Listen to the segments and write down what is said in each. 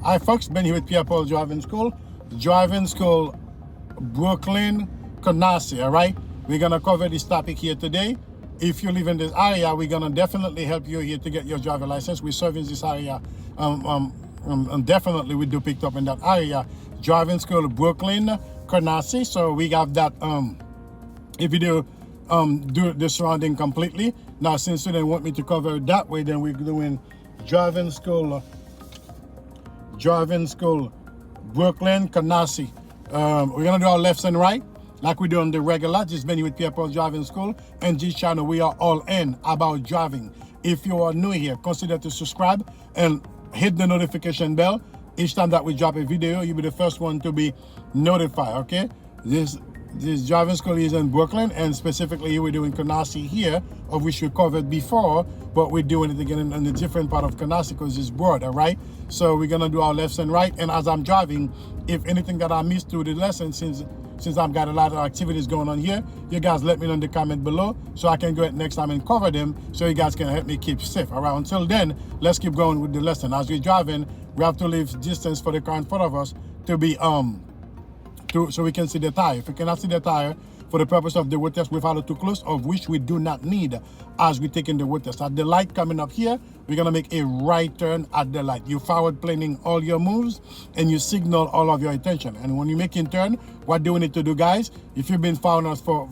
Hi folks, Ben here with Pierre Driving School. Driving School, Brooklyn Carnasie, all right? We're gonna cover this topic here today. If you live in this area, we're gonna definitely help you here to get your driver license. We service this area, and definitely we do pick up in that area. Driving School, Brooklyn Carnasie. So we have that if you do the surrounding completely. Now since you didn't want me to cover it that way, then we're doing Driving School, Brooklyn Carnasie. We're gonna do our lefts and right like we do on the regular. Just been with Pierre Driving School and this channel. We are all in about driving. If you are new here, consider to subscribe and hit the notification bell. Each time that we drop a video, you'll be the first one to be notified. Okay, this driving school is in Brooklyn, and specifically we're doing Carnasie here, of which we covered before, but we're doing it again in a different part of Carnasie because it's broad. All right, so we're gonna do our lefts and right, and as I'm driving, if anything that I missed through the lesson, since I've got a lot of activities going on here, you guys let me know in the comment below so I can go ahead next time and cover them so you guys can help me keep safe. All right, until then, let's keep going with the lesson. As we're driving, we have to leave distance for the car in front of us to be so we can see the tire. If we cannot see the tire, for the purpose of the road test, we follow too close, of which we do not need as we take in the road test. At the light coming up here, we're gonna make a right turn at the light. You forward planning all your moves and you signal all of your attention. And when you're making turn, what do we need to do, guys? If you've been following us for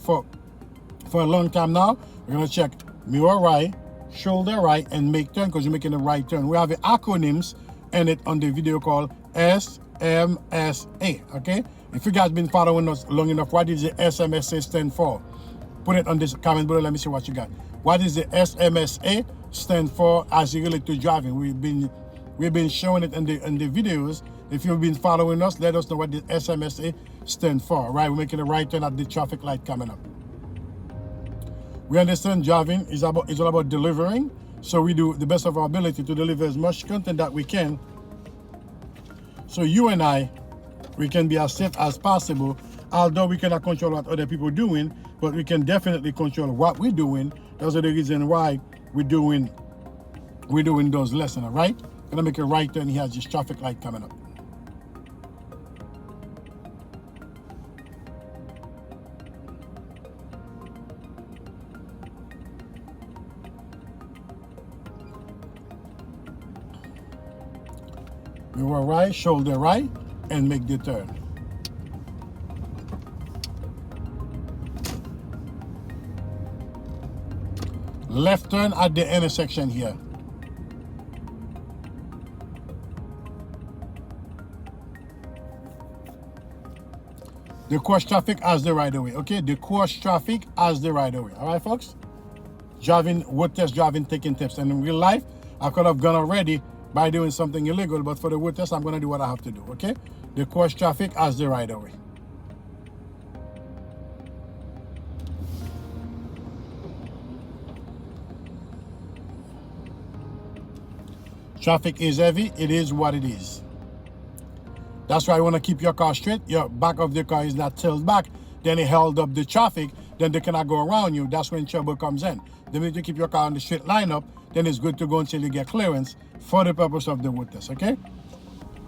a long time now, we're gonna check mirror right, shoulder right, and make turn because you're making a right turn. We have the acronyms in it on the video called SMSA, okay? If you guys been following us long enough, what does the SMSA stand for? Put it on this comment below. Let me see what you got. What does the SMSA stand for as you relate to driving? We've been showing it in the videos. If you've been following us, let us know what the SMSA stand for. Right, we're making a right turn at the traffic light coming up. We understand driving is all about delivering, so we do the best of our ability to deliver as much content that we can, so you and I, we can be as safe as possible. Although we cannot control what other people are doing, but we can definitely control what we're doing. That's the reason why we're doing those lessons. All right, gonna make a right turn. He has this traffic light coming up. Mirror right, shoulder right, and make the turn. Left turn at the intersection here. The cross traffic as the right of way, okay? The cross traffic as the right of way, all right, folks? Driving, road test driving, taking tips. And in real life, I could have gone already by doing something illegal, but for the road test, I'm gonna do what I have to do, okay? The cross traffic as the right of way. Traffic is heavy, it is what it is. That's why you want to keep your car straight. Your back of the car is not tilted back. Then it held up the traffic, then they cannot go around you. That's when trouble comes in. The minute you keep your car on the straight line up, then it's good to go until you get clearance for the purpose of the road test, okay?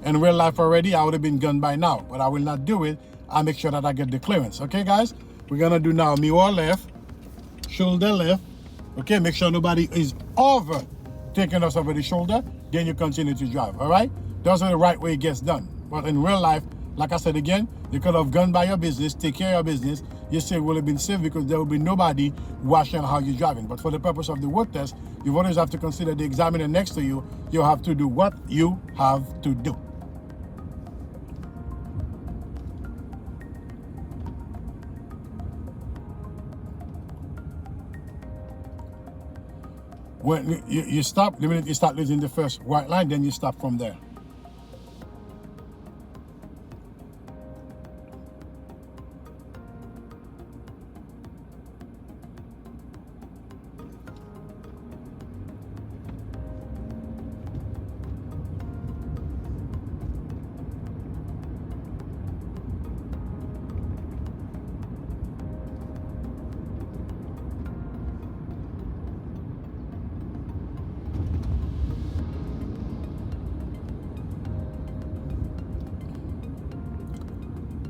In real life already, I would have been gone by now, but I will not do it. I'll make sure that I get the clearance, okay, guys? We're gonna do now mirror left, shoulder left, okay? Make sure nobody is over taking us over the shoulder, then you continue to drive, all right? Those are the right way it gets done. But in real life, like I said again, you could have gone by your business, take care of your business, you still will have been safe because there will be nobody watching how you're driving. But for the purpose of the road test, you always have to consider the examiner next to you. You have to do what you have to do. When you stop, the minute you start losing the first white line, then you stop from there.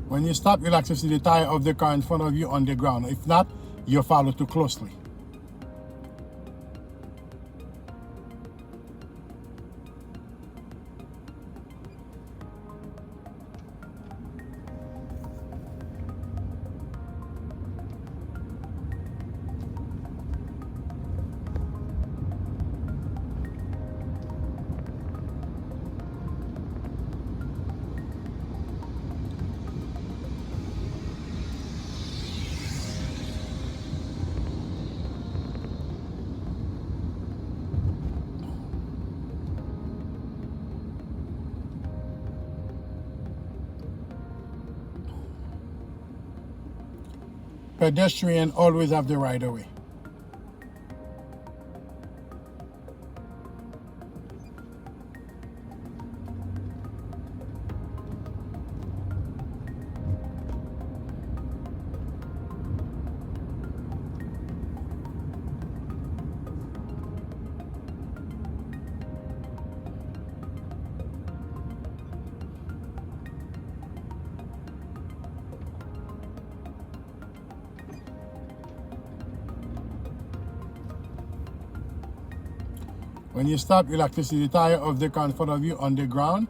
When you stop, you'll actually see the tire of the car in front of you on the ground. If not, you follow too closely. Pedestrian always have the right of way. When you stop, you'll actually see the tire of the car in front of you on the ground.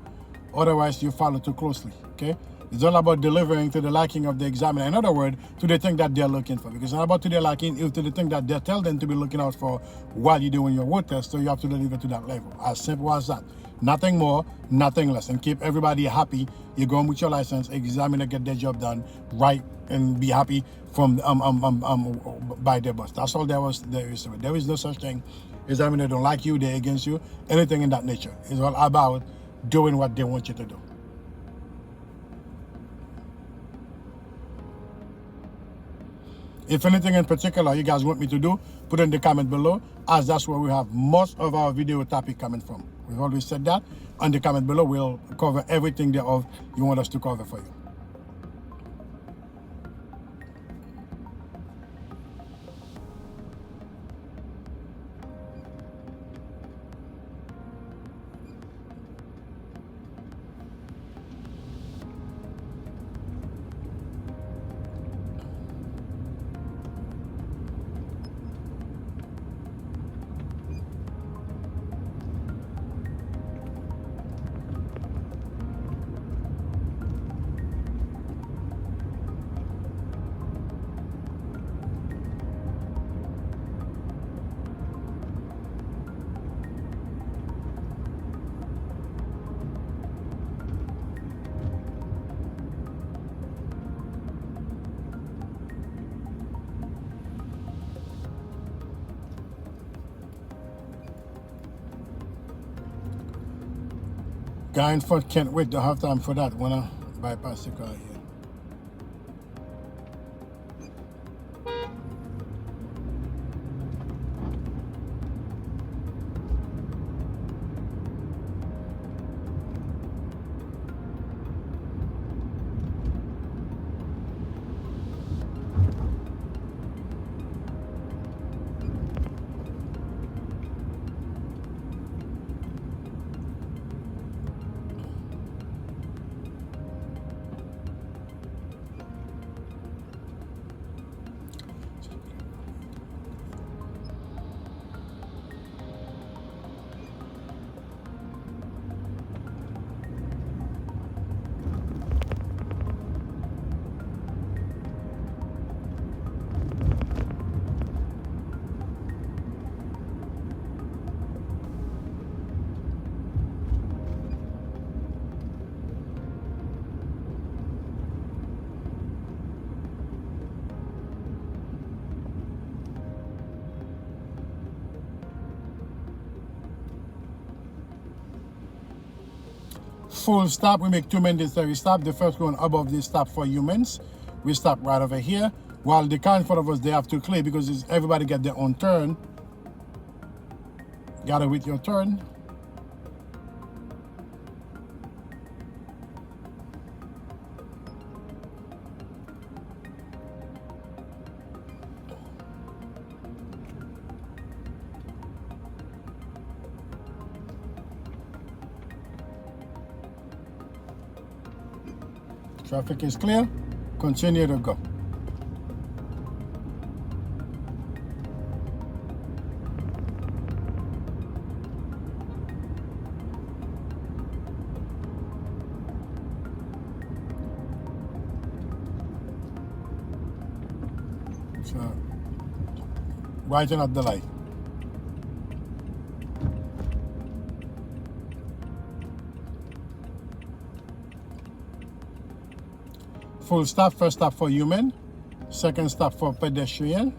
Otherwise, you follow too closely, okay? It's all about delivering to the liking of the examiner. In other words, to the thing that they're looking for. Because it's not about to their liking, it's to the thing that they tell them to be looking out for while you're doing your road test. So you have to deliver to that level. As simple as that. Nothing more, nothing less. And keep everybody happy. You're going with your license, examiner get their job done right, and be happy from by their boss. That's all there is. There is no such thing. Examiner don't like you, they're against you, anything in that nature. It's all about doing what they want you to do. If anything in particular you guys want me to do, put in the comment below, as that's where we have most of our video topic coming from. We've always said that. On the comment below, we'll cover everything thereof you want us to cover for you. Guy in front can't wait to have time for that. Wanna bypass the car here. Full stop, we make 2 mandatory stop. The first one above this stop for humans. We stop right over here. While the car in front of us, they have to clear because everybody get their own turn. Gotta wait your turn. Traffic is clear. Continue to go. So, brighten up the light. Full stop, first stop for human, second stop for pedestrian.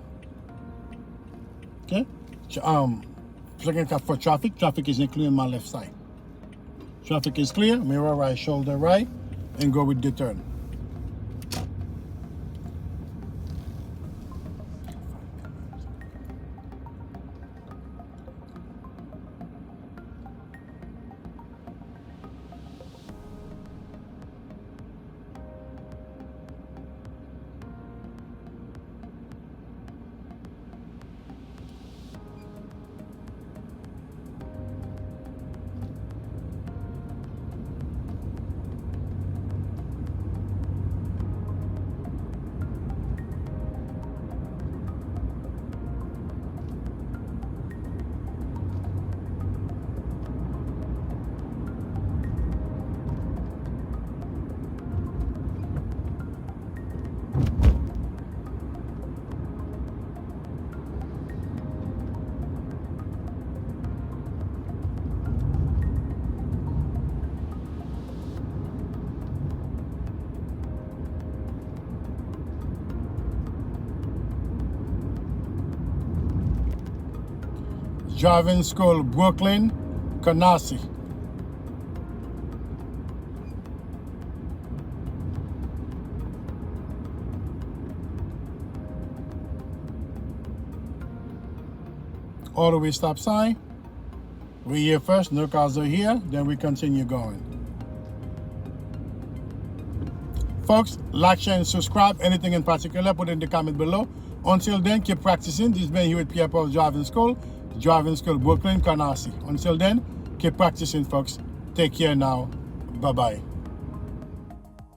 Okay. Second stop for traffic. Traffic is including my left side. Traffic is clear, mirror right, shoulder right, and go with the turn. Driving School, Brooklyn Carnasie. All the way stop sign. We're here first, no cars are here, then we continue going. Folks, like, share, and subscribe. Anything in particular, put in the comment below. Until then, keep practicing. This has been here with Pierre Driving School, Brooklyn Carnasie. Until then, keep practicing, folks. Take care now. Bye-bye.